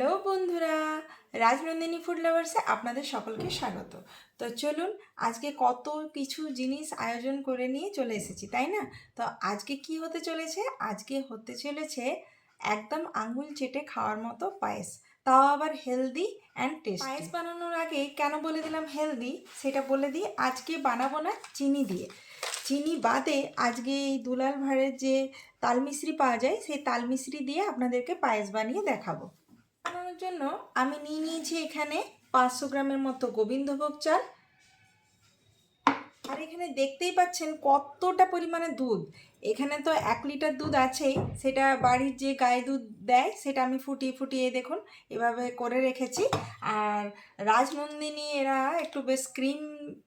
Hello বন্ধুরা, Rajnandini food লাভার্সে আপনাদের সকলকে স্বাগত। তো চলুন, আজকে কত কিছু জিনিস আয়োজন করে নিয়ে চলে এসেছি, তাই না? তো আজকে কি হতে চলেছে? আজকে হতে চলেছে একদম আঙুল চেটে খাওয়ার মতো পায়েস, তাও আবার হেলদি অ্যান্ড টেস্টি। পায়েস বানানোর আগে কেন বলে দিলাম হেলদি, সেটা বলে দিই। আজকে বানাবো না চিনি দিয়ে, চিনি বাদে আজকে এই দুলাল ভাঁড়ের যে তালমিশ্রি পাওয়া যায়, সেই তালমিশ্রি দিয়ে আপনাদেরকে পায়েস বানিয়ে দেখাবো। বানানোর জন্য আমি নিয়েছি এখানে 500 গ্রামের মতো গোবিন্দভোগ চাল। আর এখানে দেখতেই পাচ্ছেন কতটা পরিমাণে দুধ। এখানে তো 1 লিটার দুধ আছেই, সেটা বাড়ির যে গায়ে দুধ দেয় সেটা আমি ফুটিয়ে ফুটিয়ে দেখুন এভাবে করে রেখেছি। আর রাজনন্দিনী এরা একটু বেশ ক্রিম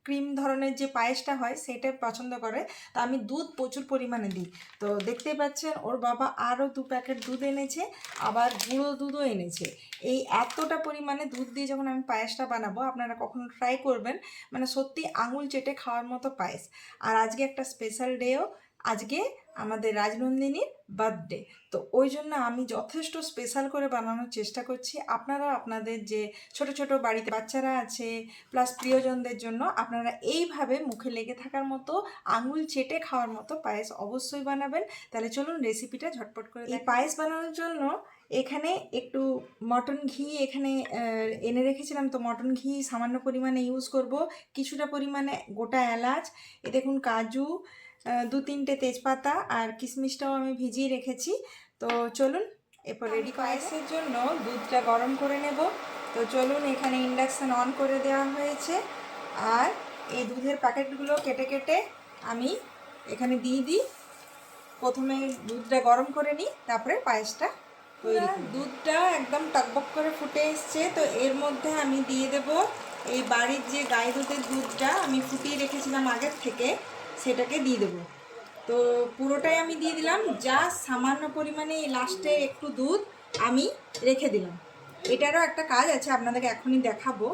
ক্রিম ধরনের যে পায়েসটা হয় সেটা পছন্দ করে, তো আমি দুধ প্রচুর পরিমাণে দিই। তো দেখতেই পাচ্ছেন ওর বাবা আরও 2 প্যাকেট দুধ এনেছে, আবার গুঁড়ো দুধও এনেছে। এই এতটা পরিমাণে দুধ দিয়ে যখন আমি পায়েসটা বানাবো, আপনারা কখনো ট্রাই করবেন, মানে সত্যি আঙুল চেটে খাওয়ার মতো পায়েস। আর আজকে একটা স্পেশাল ডেও, আজকে আমাদের রাজনন্দিনীর বার্থডে, তো ওই জন্য আমি যথেষ্ট স্পেশাল করে বানানোর চেষ্টা করছি। আপনারা আপনাদের যে ছোট ছোট বাড়িতে বাচ্চারা আছে প্লাস প্রিয়জনদের জন্য আপনারা এইভাবে মুখে লেগে থাকার মতো আঙুল চেটে খাওয়ার মতো পায়েস অবশ্যই বানাবেন। তাহলে চলুন রেসিপিটা ঝটপট করে। এই পায়েস বানানোর জন্য এখানে একটু মটন ঘি এখানে এনে রেখেছিলাম, তো মটন ঘি সামান্য পরিমাণে ইউজ করব। কিছুটা পরিমাণে গোটা এলাচ, এ দেখুন কাজু, 2-3টে তেজপাতা আর কিশমিশটাও আমি ভিজিয়ে রেখেছি। তো চলুন এরপর রেডি পায়েসের জন্য দুধটা গরম করে নেব। তো চলুন, এখানে ইন্ডাকশান অন করে দেওয়া হয়েছে। আর এই দুধের প্যাকেটগুলো কেটে কেটে আমি এখানে দিয়ে দিই। প্রথমে দুধটা গরম করে নিই, তারপরে পায়েসটা তৈরি। দুধটা একদম টকবক করে ফুটে এসছে, তো এর মধ্যে আমি দিয়ে দেব এই বাড়ির যে গায়ে দুধের দুধটা আমি ফুটিয়ে রেখেছিলাম আগের থেকে, সেটাকে দিয়ে দেব। তো পুরোটাই আমি দিয়ে দিলাম, যা সামান্য পরিমাণে লাস্টে একটু দুধ আমি রেখে দিলাম। এটারও একটা কাজ আছে, আপনাদেরকে এখনই দেখাবো।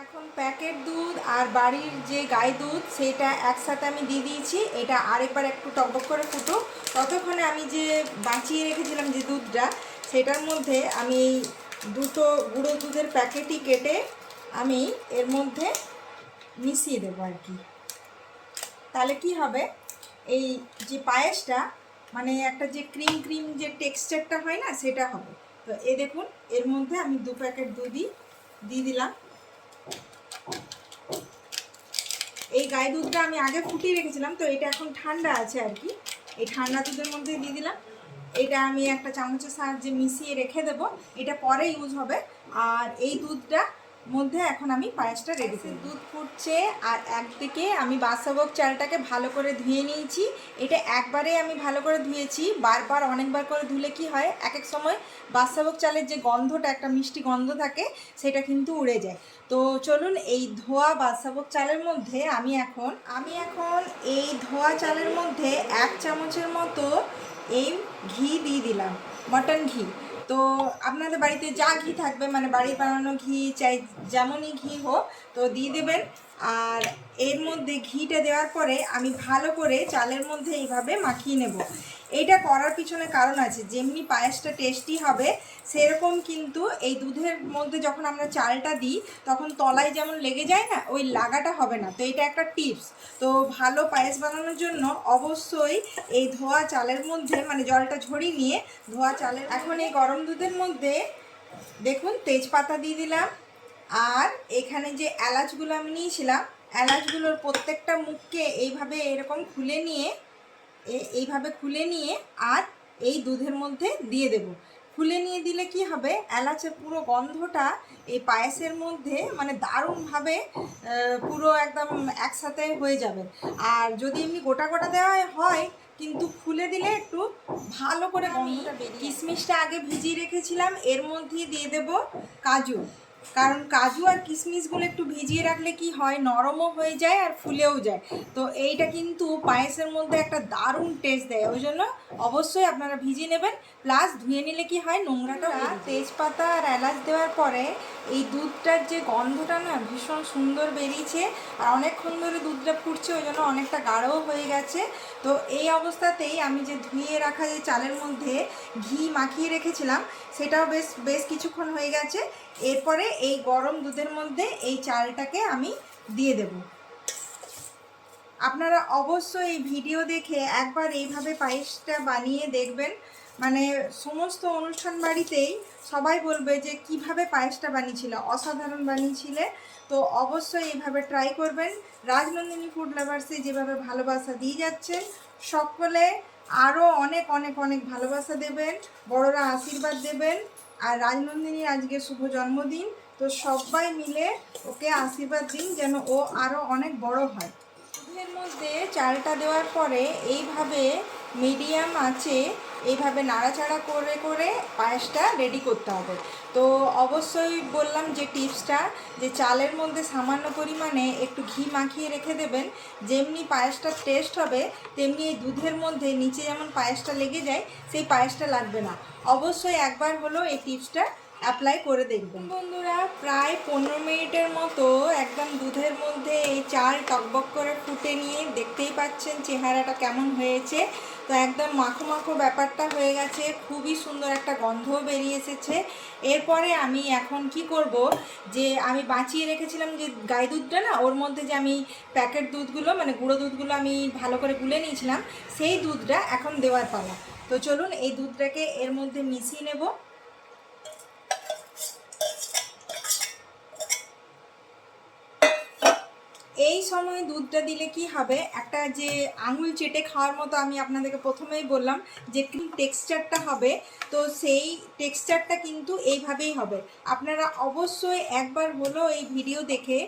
এখন প্যাকেট দুধ আর বাড়ির যে গাই দুধ সেটা একসাথে আমি দিয়ে দিয়েছি। এটা আরেকবার একটু টকবক করে ফুটুক, ততক্ষণে আমি যে বাঁচিয়ে রেখেছিলাম যে দুধটা, সেটার মধ্যে আমি এই দুটো গুঁড়ো দুধের প্যাকেটই কেটে আমি এর মধ্যে মিশিয়ে দেবো আর কি। তাহলে কি হবে, এই যে পায়েসটা মানে একটা যে ক্রিম ক্রিম যে টেক্সচারটা হয় না, সেটা হবে। তো এ দেখুন, এর মধ্যে আমি 2 প্যাকেট দুধই দিয়ে দিলাম। এই গায়ে দুধটা আমি আগে ফুটিয়ে রেখেছিলাম, তো এটা এখন ঠান্ডা আছে আর কি। এই ঠান্ডা দুধের মধ্যে দিয়ে দিলাম। এটা আমি একটা চামচের সাহায্যে মিশিয়ে রেখে দেবো, এটা পরে ইউজ হবে। আর এই দুধটা মধ্যে এখন আমি পায়েসটা রেডি করব। দুধ ফুটছে আর একদিকে আমি বাদশাভোগ চালটাকে ভালো করে ধুয়ে নিয়েছি। এটা একবারে আমি ভালো করে ধুয়েছি, বারবার অনেকবার করে ধুলে কি হয়, এক এক সময় বাদশাভোগ চালের যে গন্ধটা, একটা মিষ্টি গন্ধ থাকে, সেটা কিন্তু উড়ে যায়। তো চলুন, এই ধোয়া বাদশাভোগ চালের মধ্যে আমি এখন এই ধোয়া চালের মধ্যে 1 চামচের মতো এই ঘি দিয়ে দিলাম, মটন ঘি। তো আপনাদের বাড়িতে যা ঘি থাকবে, মানে বাড়ির বানানো ঘি চাই যেমনই ঘি হোক, তো দিয়ে দেবেন। আর এর মধ্যে ঘিটা দেওয়ার পরে আমি ভালো করে চালের মধ্যে এইভাবে মাখিয়ে নেব। এইটা করার পিছনে কারণ আছে, যেমনি পায়েসটা টেস্টি হবে সেরকম কিন্তু এই দুধের মধ্যে যখন আমরা চালটা দিই তখন তলায় যেমন লেগে যায় না, ওই লাগাটা হবে না। তো এটা একটা টিপস। তো ভালো পায়েস বানানোর জন্য অবশ্যই এই ধোয়া চালের মধ্যে, মানে জলটা ঝরিয়ে নিয়ে ধোয়া চালের, এখন এই গরম দুধের মধ্যে দেখুন তেজপাতা দিয়ে দিলাম। আর এখানে যে এলাচগুলো আমি নিয়েছিলাম, এলাচগুলোর প্রত্যেকটা মুখকে এইভাবে এরকম খুলে নিয়ে আর এই দুধের মধ্যে দিয়ে দেব। খুলে নিয়ে দিলে কি হবে, এলাচের পুরো গন্ধটা এই পায়েসের মধ্যে মানে দারুণভাবে পুরো একদম একসাথে হয়ে যাবে। আর যদি এমনি গোটা গোটা দেওয়া হয়, কিন্তু খুলে দিলে একটু ভালো করে গন্ধটা বেরিয়ে। কিশমিশটা আগে ভিজিয়ে রেখেছিলাম, এর মধ্যে দিয়ে দেব কাজু। কারণ কাজু আর কিশমিশগুলো একটু ভিজিয়ে রাখলে কি হয়, নরমও হয়ে যায় আর ফুলেও যায়। তো এইটা কিন্তু পায়েসের মধ্যে একটা দারুণ টেস্ট দেয়, ওই জন্য অবশ্যই আপনারা ভিজিয়ে নেবেন। প্লাস ধুয়ে নিলে কি হয়, নোংরাটা। তেজপাতা আর এলাচ দেওয়ার পরে এই দুধটার যে গন্ধটা না ভীষণ সুন্দর বেরিয়েছে, আর অনেকক্ষণ ধরে দুধটা ফুটছে, ওই জন্য অনেকটা গাঢ়ও হয়ে গেছে। তো এই অবস্থাতেই আমি যে ধুয়ে রাখা যে চালের মধ্যে ঘি মাখিয়ে রেখেছিলাম, সেটাও বেশ বেশ কিছুক্ষণ হয়ে গেছে। এরপরে এই গরম দুধের মধ্যে এই চালটাকে আমি দিয়ে দেব। আপনারা অবশ্যই এই ভিডিও দেখে একবার এইভাবে পায়েসটা বানিয়ে দেখবেন। মানে সমস্ত অনুষ্ঠান বাড়িতেই সবাই বলবে যে কিভাবে পায়েসটা বানিয়েছিল, অসাধারণ বানিয়েছিলে। তো অবশ্যই এইভাবে ট্রাই করবেন। রাজনন্দিনী ফুড লাভার্সে যেভাবে ভালোবাসা দিয়ে যাচ্ছেন, সকলে আরও অনেক অনেক অনেক ভালোবাসা দেবেন, বড়রা আশীর্বাদ দেবেন। আর রাজনন্দিনীর আজকে শুভ জন্মদিন, তো সবাই মিলে ওকে আশীর্বাদ দিন যেন ও আরও অনেক বড় হয়। দুধের মধ্যে চালটা দেওয়ার পরে এইভাবে মিডিয়াম আঁচে এইভাবে নাড়াচাড়া করে করে পায়েসটা রেডি করতে হবে। তো অবশ্যই বললাম যে টিপসটা, যে চালের মধ্যে সামান্য পরিমাণে একটু ঘি মাখিয়ে রেখে দেবেন। যেমনি পায়েসটা টেস্ট হবে তেমনি এই দুধের মধ্যে নিচে যেমন পায়েসটা লেগে যায়, সেই পায়েসটা লাগবে না। অবশ্যই একবার হলো এই টিপসটা অ্যাপ্লাই করে দেখবেন। বন্ধুরা, প্রায় 15 মিনিটের মতো একদম দুধের মধ্যে এই চাল টকবক করে ফুটে নিয়ে দেখতেই পাচ্ছেন চেহারাটা কেমন হয়েছে। তো একদম মাখো মাখো ব্যাপারটা হয়ে গেছে, খুবই সুন্দর একটা গন্ধও বেরিয়ে এসেছে। এরপরে আমি এখন কি করব, যে আমি বাঁচিয়ে রেখেছিলাম যে গাই দুধটা না, ওর মধ্যে যে আমি প্যাকেট দুধগুলো মানে গুঁড়ো দুধগুলো আমি ভালো করে গুলে নিয়েছিলাম, সেই দুধটা এখন দেওয়ার পালা। তো চলুন এই দুধটাকে এর মধ্যে মিশিয়ে নেব। এই সময় দুধটা দিলে কি হবে, একটা যে আঙুল চেটে খাওয়ার মতো, আমি আপনাদেরকে প্রথমেই বললাম যে টেক্সচারটা হবে, তো সেই টেক্সচারটা কিন্তু এইভাবেই হবে। আপনারা অবশ্যই একবার হলো এই ভিডিও দেখে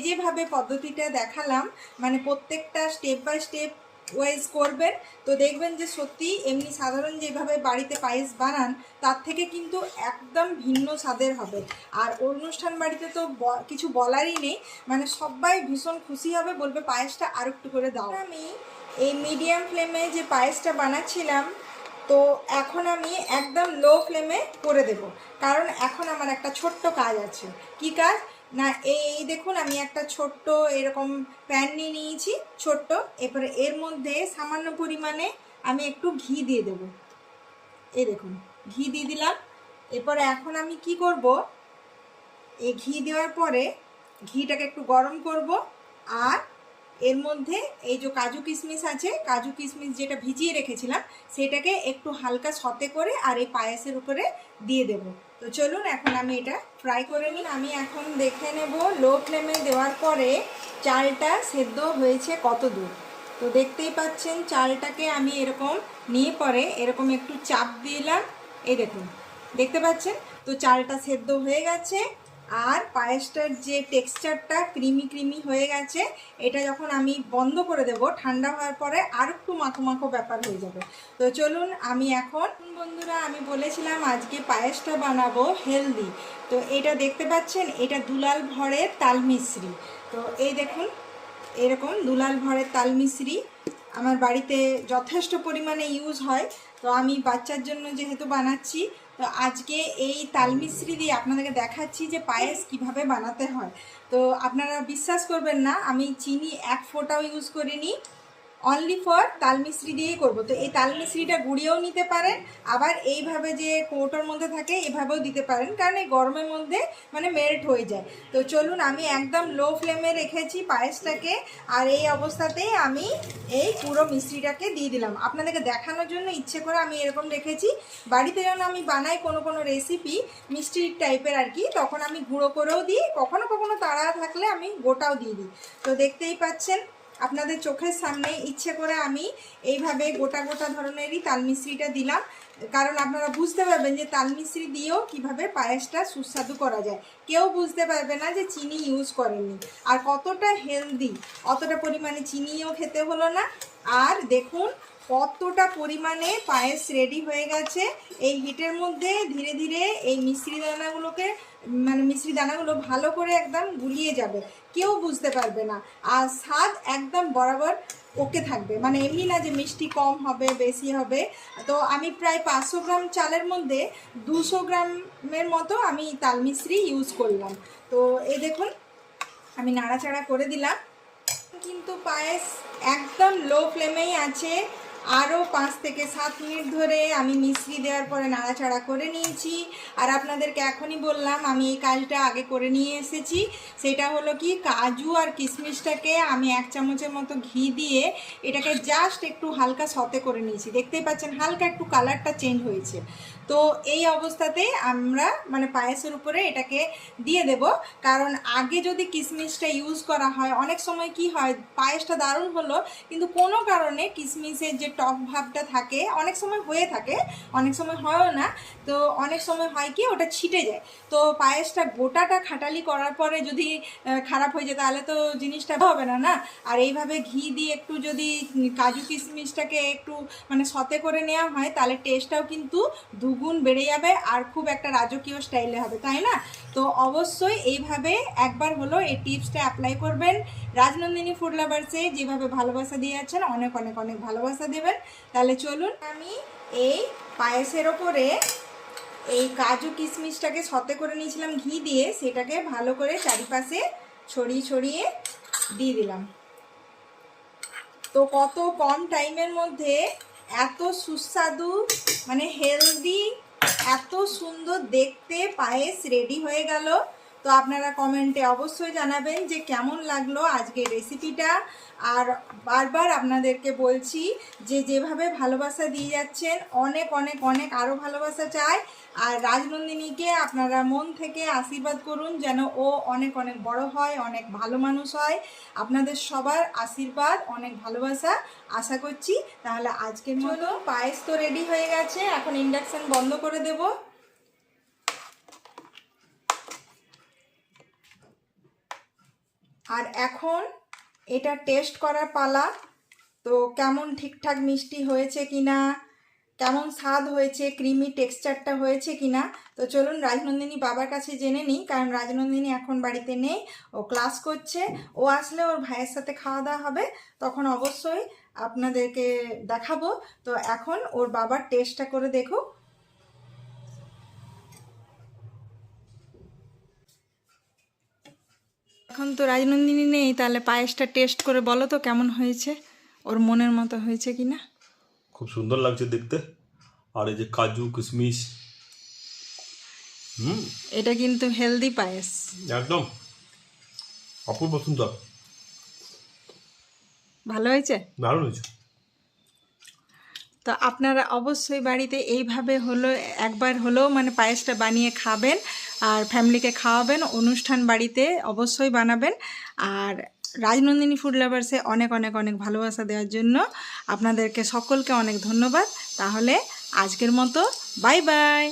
যেভাবে পদ্ধতিটা দেখালাম, মানে প্রত্যেকটা স্টেপ বাই স্টেপ ওয়াইজ করবেন। তো দেখবেন যে সত্যি এমনি সাধারণ যেভাবে বাড়িতে পায়েস বানান তার থেকে কিন্তু একদম ভিন্ন স্বাদের হবে। আর অনুষ্ঠান বাড়িতে তো কিছু বলারই নেই, মানে সবাই ভীষণ খুশি হবে, বলবে পায়েসটা আর একটু করে দাও। আমি এই মিডিয়াম ফ্লেমে যে পায়েসটা বানাচ্ছিলাম, তো এখন আমি একদম লো ফ্লেমে করে দেব, কারণ এখন আমার একটা ছোট্ট কাজ আছে। কি কাজ না, এই দেখুন আমি একটা ছোট্ট এরকম প্যান নিয়ে নিয়েছি ছোট্ট। এরপরে এর মধ্যে সামান্য পরিমাণে আমি একটু ঘি দিয়ে দেব। এই দেখুন ঘি দিয়ে দিলাম। এরপরে এখন আমি কি করব, এই ঘি দেওয়ার পরে ঘিটাকে একটু গরম করব, আর এর মধ্যে এই যে কাজু কিশমিশ আছে, কাজু কিশমিশ যেটা ভিজিয়ে রেখেছিলাম, সেটাকে একটু হালকা সতে করে আর এই পায়েসের উপরে দিয়ে দেব। তো চলুন এখন আমি এটা ফ্রাই করে নিই। আমি এখন দেখে নেব লো ফ্লেমে দেওয়ার পরে চালটা সেদ্ধ হয়েছে কত দূর। তো দেখতেই পাচ্ছেন চালটাকে আমি এরকম নিয়ে পরে এরকম একটু চাপ দিলাম, এই দেখুন দেখতে পাচ্ছেন। তো চালটা সেদ্ধ হয়ে গেছে, আর পায়েসটার যে টেক্সচারটা ক্রিমি ক্রিমি হয়ে গেছে। এটা যখন আমি বন্ধ করে দেব, ঠান্ডা হওয়ার পরে আর একটু মাখো মাখো ব্যাপার হয়ে যাবে। তো চলুন আমি এখন, বন্ধুরা আমি বলেছিলাম আজকে পায়েসটা বানাবো হেলদি। তো এটা দেখতে পাচ্ছেন, এটা দুলাল ভরের তাল মিশ্রি। তো এই দেখুন এরকম দুলাল ভরের তাল মিশ্রি আমার বাড়িতে যথেষ্ট পরিমাণে ইউজ হয়। তো আমি বাচ্চার জন্য যেহেতু বানাচ্ছি, তো আজকে এই তাল মিশ্রি দিয়ে আপনাদেরকে দেখাচ্ছি যে পায়েস কিভাবে বানাতে হয়। তো আপনারা বিশ্বাস করবেন না, আমি চিনি এক ফোঁটাও ইউজ করিনি, অনলি ফর তাল মিশ্রি দিয়েই করবো। তো এই তাল মিশ্রিটা গুঁড়িয়েও নিতে পারেন, আবার এইভাবে যে কৌটোর মধ্যে থাকে এভাবেও দিতে পারেন, কারণ এই গরমের মধ্যে মানে মেল্ট হয়ে যায়। তো চলুন আমি একদম লো ফ্লেমে রেখেছি পায়েসটাকে, আর এই অবস্থাতেই আমি এই পুরো মিশ্রিটাকে দিয়ে দিলাম। আপনাদেরকে দেখানোর জন্য ইচ্ছে করে আমি এরকম রেখেছি। বাড়িতে যখন আমি বানাই কোনো কোনো রেসিপি মিষ্টির টাইপের আর কি, তখন আমি গুঁড়ো করেও দিই, কখনো কখনো তাড়া থাকলে আমি গোটাও দিয়ে দিই। তো দেখতেই পাচ্ছেন আপনাদের চোখের সামনে ইচ্ছে করে আমি এইভাবে গোটা গোটা ধরনেরই তাল মিশ্রিটা দিলাম, কারণ আপনারা বুঝতে পারবেন যে তাল মিশ্রি দিয়েও কীভাবে পায়েসটা সুস্বাদু করা যায়। কেউ বুঝতে পারবে না যে চিনি ইউজ করেননি, আর কতটা হেলদি, অতটা পরিমাণে চিনিও খেতে হলো না। আর দেখুন কতটা পরিমাণে পায়েস রেডি হয়ে গেছে। এই হিটের মধ্যে ধীরে ধীরে এই মিশ্রি দানাগুলো ভালো করে একদম গুলিয়ে যাবে, কেউ বুঝতে পারবে না। আর স্বাদ একদম বরাবর ওকে থাকবে, মানে এমনি না যে মিষ্টি কম হবে বেশি হবে। তো আমি প্রায় 500 গ্রাম চালের মধ্যে 200 গ্রামের মতো আমি তাল মিশ্রি ইউজ করলাম। তো এই দেখুন আমি নাড়াচাড়া করে দিলাম, কিন্তু পায়েস একদম লো ফ্লেমেই আছে। আরও 5 থেকে 7 মিনিট ধরে আমি মিশ্রি দেওয়ার পরে নাড়াচাড়া করে নিয়েছি। আর আপনাদেরকে এখনই বললাম আমি এই কাজটা আগে করে নিয়ে এসেছি। সেটা হলো কি, কাজু আর কিশমিশটাকে আমি 1 চামচের মতো ঘি দিয়ে এটাকে জাস্ট একটু হালকা সতে করে নিয়েছি। দেখতেই পাচ্ছেন হালকা একটু কালারটা চেঞ্জ হয়েছে। তো এই অবস্থাতে আমরা মানে পায়েসের উপরে এটাকে দিয়ে দেব। কারণ আগে যদি কিশমিশটা ইউজ করা হয়, অনেক সময় কি হয়, পায়েসটা দারুণ হলো কিন্তু কোনো কারণে কিশমিশের যে টক ভাবটা থাকে, অনেক সময় হয়ে থাকে, অনেক সময় হয়ও না। তো অনেক সময় হয় কি ওটা ছিটে যায়। তো পায়েসটা গোটাটা খাটালি করার পরে যদি খারাপ হয়ে যায় তাহলে তো জিনিসটা হবে না না। আর এইভাবে ঘি দিয়ে একটু যদি কাজু কিশমিশটাকে একটু মানে সতে করে নেওয়া হয় তাহলে টেস্টটাও কিন্তু দুগুণ বেড়ে যাবে আর খুব একটা রাজকীয় স্টাইলে হবে, তাই না? তো অবশ্যই এইভাবে একবার হলো এই টিপসটা অ্যাপ্লাই করবেন। রাজনন্দিনী ফুড লাভার্সে যেভাবে ভালোবাসা দিয়ে যাচ্ছেন অনেক অনেক অনেক ভালোবাসা দেবেন। তাহলে চলুন আমি এই পায়েসের ওপরে এই কাজু কিশমিশটাকে সতে করে নিয়েছিলাম ঘি দিয়ে, সেটাকে ভালো করে চারিপাশে ছড়িয়ে ছড়িয়ে দিয়ে দিলাম। তো কত কম টাইমের মধ্যে এত সুস্বাদু মানে হেলদি, এত সুন্দর দেখতে পায়েস রেডি হয়ে গেল। তো আপনারা কমেন্টে অবশ্যই জানাবেন যে কেমন লাগলো আজকের রেসিপিটা। আর বারবার আপনাদেরকে বলছি যে যেভাবে ভালোবাসা দিয়ে যাচ্ছেন অনেক অনেক অনেক আরও ভালোবাসা চাই। আর রাজনন্দিনীকে আপনারা মন থেকে আশীর্বাদ করুন যেন ও অনেক অনেক বড় হয়, অনেক ভালো মানুষ হয়। আপনাদের সবার আশীর্বাদ, অনেক ভালোবাসা আশা করছি। তাহলে আজকের মতো পায়েস তো রেডি হয়ে গেছে, এখন ইন্ডাকশন বন্ধ করে দেব। আর এখন এটা টেস্ট করার পালা। তো কেমন ঠিকঠাক মিষ্টি হয়েছে কিনা, কেমন স্বাদ হয়েছে, ক্রিমি টেক্সচারটা হয়েছে কিনা। তো চলুন রাজনন্দিনী বাবার কাছে জেনে নিই, কারণ রাজনন্দিনী এখন বাড়িতে নেই, ও ক্লাস করছে। ও আসলে ওর ভাইয়ের সাথে খাওয়া দাওয়া হবে, তখন অবশ্যই আপনাদেরকে দেখাবো। তো এখন ওর বাবার টেস্টটা করে দেখুক। এখন তো রাজনন্দিনী নেই, তাহলে পায়েসটা টেস্ট করে বলো তো কেমন হয়েছে, ওর মনের মতো হয়েছে কিনা। খুব সুন্দর লাগছে দেখতে। আর এই যে কাজু কিশমিশ, এটা কিন্তু হেলদি পায়েস, একদম অপূর্ব সুন্দর, ভালো হয়েছে, দারুণ হয়েছে। তো আপনারা অবশ্যই বাড়িতে এইভাবে হলো একবার হলেও মানে পায়েসটা বানিয়ে খাবেন আর ফ্যামিলিকে খাওয়াবেন। অনুষ্ঠান বাড়িতে অবশ্যই বানাবেন। আর রাজনন্দিনী ফুড লাভার্সে অনেক অনেক অনেক ভালোবাসা দেওয়ার জন্য আপনাদেরকে সকলকে অনেক ধন্যবাদ। তাহলে আজকের মতো বাই বাই।